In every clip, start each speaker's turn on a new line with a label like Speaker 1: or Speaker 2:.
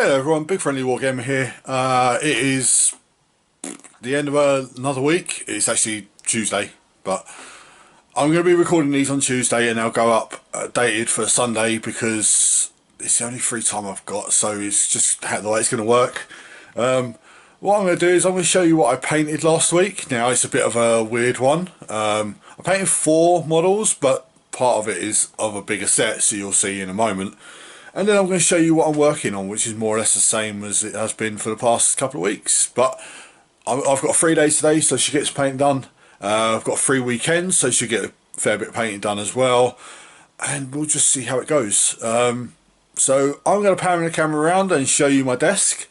Speaker 1: Hello everyone, BigFriendlyWarGamer here. It is the end of another week. It's actually Tuesday, but I'm going to be recording these on Tuesday and they'll go up dated for Sunday because it's the only free time I've got, so it's just the way it's going to work. What I'm going to do is I'm going to show you what I painted last week. Now it's a bit of a weird one. I painted 4 models, but part of it is of a bigger set, so you'll see in a moment. And then I'm going to show you what I'm working on, which is more or less the same as it has been for the past couple of weeks. But I've got 3 days today, so she gets painting done. I've got 3 weekends, so she'll get a fair bit of painting done as well. And we'll just see how it goes. So I'm going to pan the camera around and show you my desk.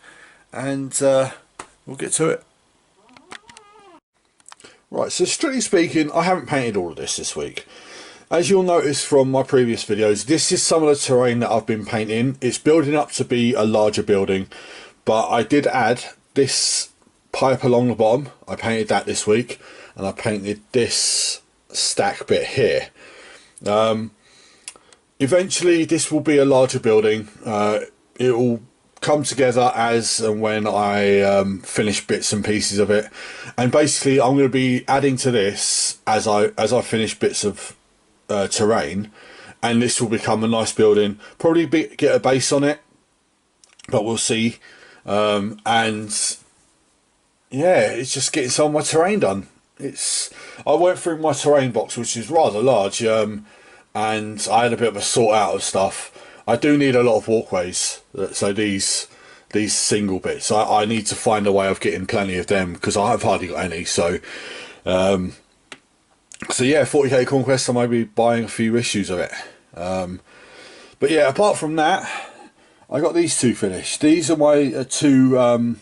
Speaker 1: And we'll get to it. Right, so strictly speaking, I haven't painted all of this week. As you'll notice from my previous videos, this is some of the terrain that I've been painting. It's building up to be a larger building, but I did add this pipe along the bottom. I painted that this week, and I painted this stack bit here. Eventually this will be a larger building. It will come together as and when I finish bits and pieces of it, and basically I'm going to be adding to this as I finish bits of terrain, and this will become a nice building. Probably get a base on it, but we'll see. And yeah, it's just getting some of my terrain done. I went through my terrain box, which is rather large, and I had a bit of a sort out of stuff. I do need a lot of walkways, so these single bits, I need to find a way of getting plenty of them because I've hardly got any. So yeah, 40k Conquest, I might be buying a few issues of it. But yeah, apart from that, I got these 2 finished. These are my 2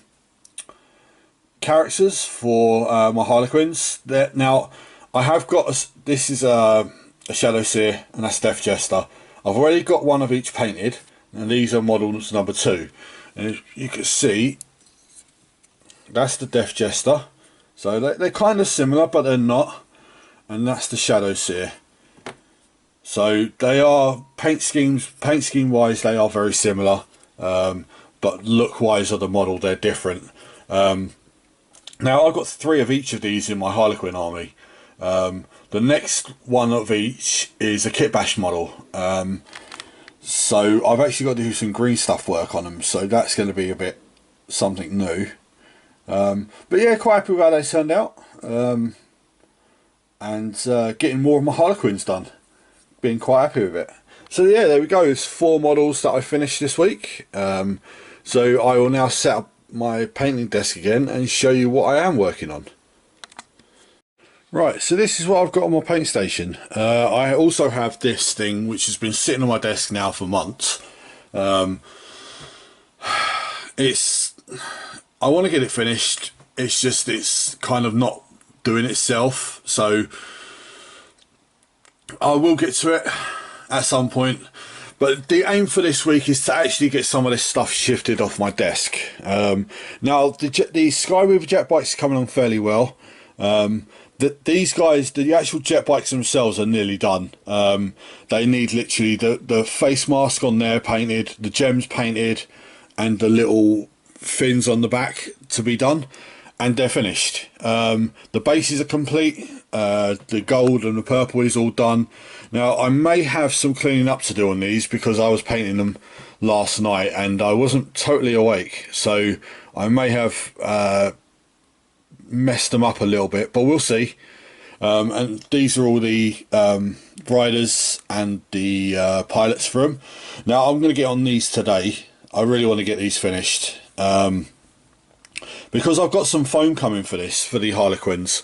Speaker 1: characters for my Harlequins. Now, I have got this is a Shadow Seer, and that's Death Jester. I've already got one of each painted, and these are models number 2. And as you can see, that's the Death Jester. So they're kind of similar, but they're not. And that's the Shadow Seer. So they are paint scheme wise, they are very similar, but look wise of the model, they're different. Now I've got 3 of each of these in my Harlequin army. The next one of each is a Kit Bash model. So I've actually got to do some green stuff work on them, so that's going to be a bit something new. But yeah, quite happy with how they turned out. And getting more of my Harlequins done. Being quite happy with it. So yeah, there we go. It's 4 models that I finished this week. So I will now set up my painting desk again and show you what I am working on. Right, so this is what I've got on my paint station. I also have this thing which has been sitting on my desk now for months. I want to get it finished. It's kind of not doing itself, so I will get to it at some point. But the aim for this week is to actually get some of this stuff shifted off my desk. Now the Skyweaver jet bikes are coming on fairly well. These guys, the actual jet bikes themselves are nearly done. They need literally the face mask on there painted, the gems painted, and the little fins on the back to be done, and they're finished. The bases are complete. The gold and the purple is all done. Now I may have some cleaning up to do on these because I was painting them last night and I wasn't totally awake, so I may have messed them up a little bit, but we'll see. And these are all the riders and the pilots for them. Now I'm going to get on these today. I really want to get these finished. Because I've got some foam coming for the Harlequins.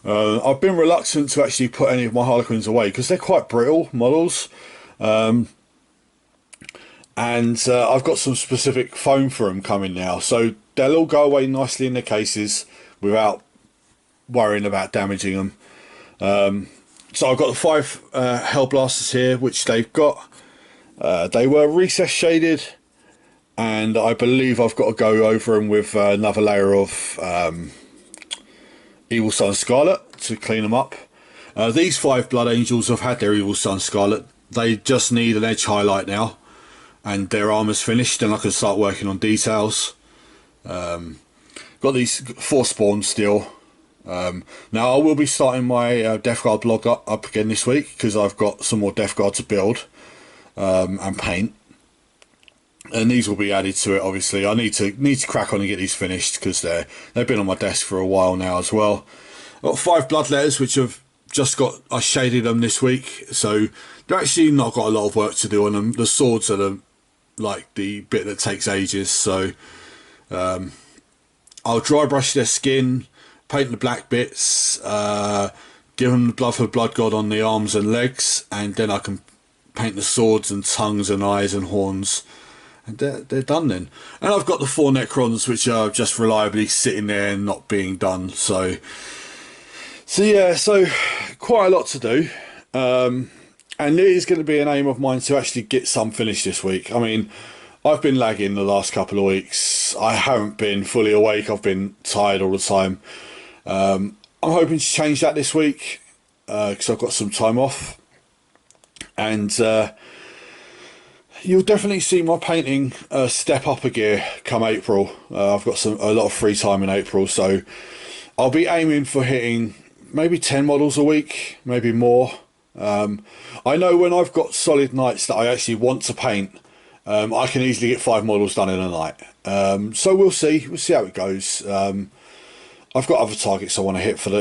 Speaker 1: I've been reluctant to actually put any of my Harlequins away because they're quite brittle models. And I've got some specific foam for them coming now. So they'll all go away nicely in their cases without worrying about damaging them. So I've got the 5 Hellblasters here, which they've got. They were recess shaded, and I believe I've got to go over them with another layer of Evil Sun Scarlet to clean them up. These 5 Blood Angels have had their Evil Sun Scarlet. They just need an edge highlight now. and their armor's finished, then I can start working on details. Got these 4 spawns still. Now I will be starting my Death Guard blog up again this week, because I've got some more Death Guard to build and paint, and these will be added to it. Obviously, I need to crack on and get these finished, because they've been on my desk for a while now as well. I've got 5 bloodletters which have just got, I shaded them this week, so they're actually not got a lot of work to do on them. The swords are the bit that takes ages, so I'll dry brush their skin, paint the black bits, give them the blood for blood god on the arms and legs, and then I can paint the swords and tongues and eyes and horns, and they're done then. And I've got the 4 Necrons which are just reliably sitting there and not being done, so yeah, so quite a lot to do, and it is going to be an aim of mine to actually get some finished this week. I mean, I've been lagging the last couple of weeks. I haven't been fully awake. I've been tired all the time. I'm hoping to change that this week, because I've got some time off, and you'll definitely see my painting step up a gear come April. I've got a lot of free time in April, so I'll be aiming for hitting maybe 10 models a week, maybe more. I know when I've got solid nights that I actually want to paint, I can easily get 5 models done in a night. So we'll see how it goes. I've got other targets I want to hit for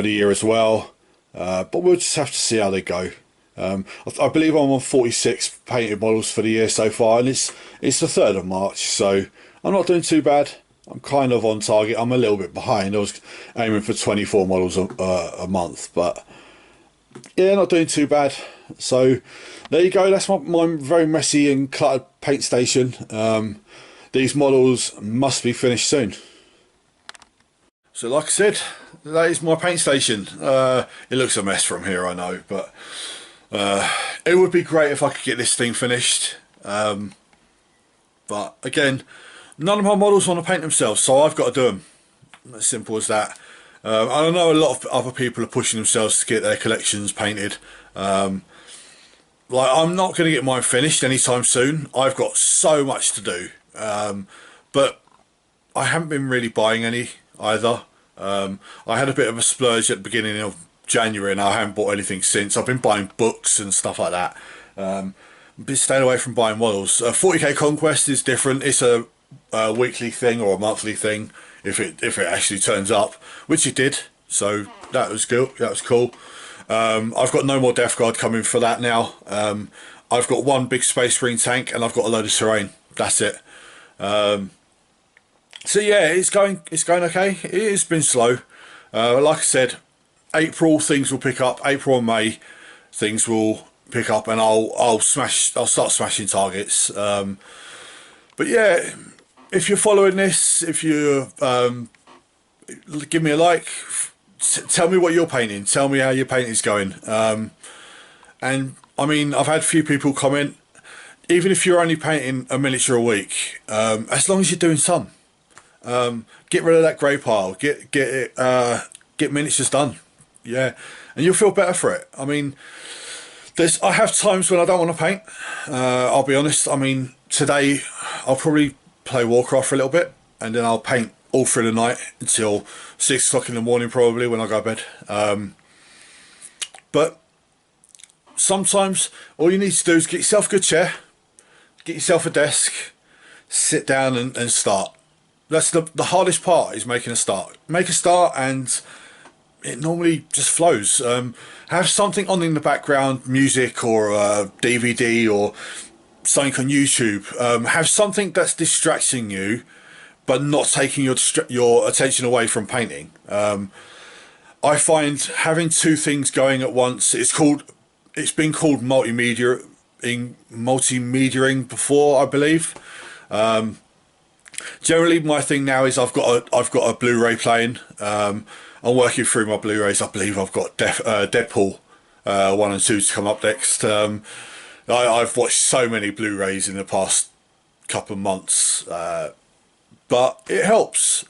Speaker 1: the year as well, but we'll just have to see how they go. I believe I'm on 46 painted models for the year so far, and it's the 3rd of March, so I'm not doing too bad. I'm kind of on target. I'm a little bit behind. I was aiming for 24 models a month, but yeah, not doing too bad. So there you go. That's my very messy and cluttered paint station. These models must be finished soon. So like I said, that is my paint station. It looks a mess from here, I know, but it would be great if I could get this thing finished. But again, none of my models want to paint themselves, so I've got to do them. As simple as that. I know a lot of other people are pushing themselves to get their collections painted. I'm not going to get mine finished anytime soon. I've got so much to do, but I haven't been really buying any either. I had a bit of a splurge at the beginning of January, and I haven't bought anything since. I've been buying books and stuff like that. Been staying away from buying models. 40k Conquest is different. It's a weekly thing or a monthly thing if it actually turns up, which it did. So that was good. That was cool. I've got no more Death Guard coming for that now. I've got 1 big Space Marine tank, and I've got a load of terrain. That's it. So yeah, it's going okay. It has been slow. Like I said, April things will pick up. April and May things will pick up, and I'll start smashing targets. But yeah, if you're following this, if you give me a like, tell me what you're painting, tell me how your painting's going. And I mean, I've had a few people comment, even if you're only painting a miniature a week, as long as you're doing some, get rid of that grey pile, get miniatures done, yeah, and you'll feel better for it. I mean, I have times when I don't want to paint. I'll be honest. I mean, today I'll probably play Warcraft for a little bit, and then I'll paint all through the night until 6 o'clock in the morning, probably, when I go to bed. But sometimes all you need to do is get yourself a good chair, get yourself a desk, sit down and start. That's the hardest part, is making a start. Make a start, and it normally just flows. Have something on in the background, music or a DVD or something on YouTube. Have something that's distracting you, but not taking your attention away from painting. I find having 2 things going at once, it's been called multimediaing before, I believe. Generally, my thing now is I've got a Blu-ray playing. I'm working through my Blu-rays. I believe I've got Deadpool 1 and 2 to come up next. I've watched so many Blu-rays in the past couple of months, but it helps.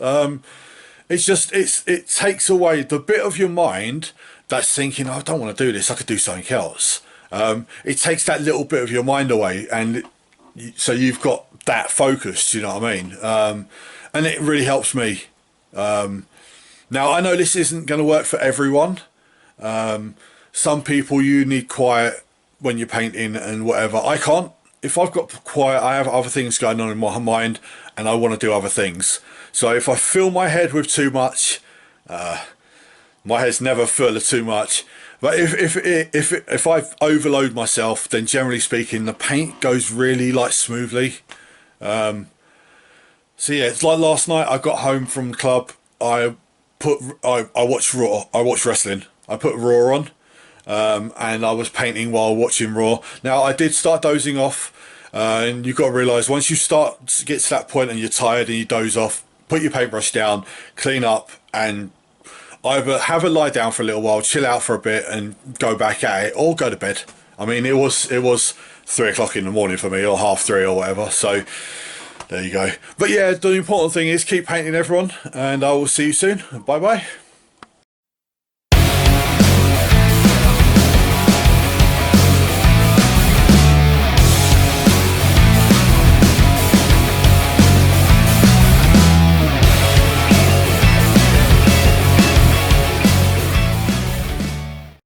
Speaker 1: It takes away the bit of your mind that's thinking, oh, I don't want to do this, I could do something else. It takes that little bit of your mind away, and so you've got that focus, you know what I mean? And it really helps me. Now I know this isn't going to work for everyone. Some people, you need quiet when you're painting and whatever. I can't. If I've got quiet, I have other things going on in my mind and I want to do other things. So if I fill my head with too much, my head's never full of too much. But if I overload myself, then generally speaking, the paint goes really like smoothly. So yeah, it's like last night. I got home from the club. I watched Raw. I watched wrestling. I put Raw on, and I was painting while watching Raw. Now I did start dozing off, and you've got to realise once you start to get to that point and you're tired and you doze off, put your paintbrush down, clean up, and either have a lie down for a little while, chill out for a bit, and go back at it, or go to bed. I mean, it was 3 o'clock in the morning for me, or 3:30 or whatever. So there you go. But yeah, the important thing is keep painting, everyone, and I will see you soon. Bye bye.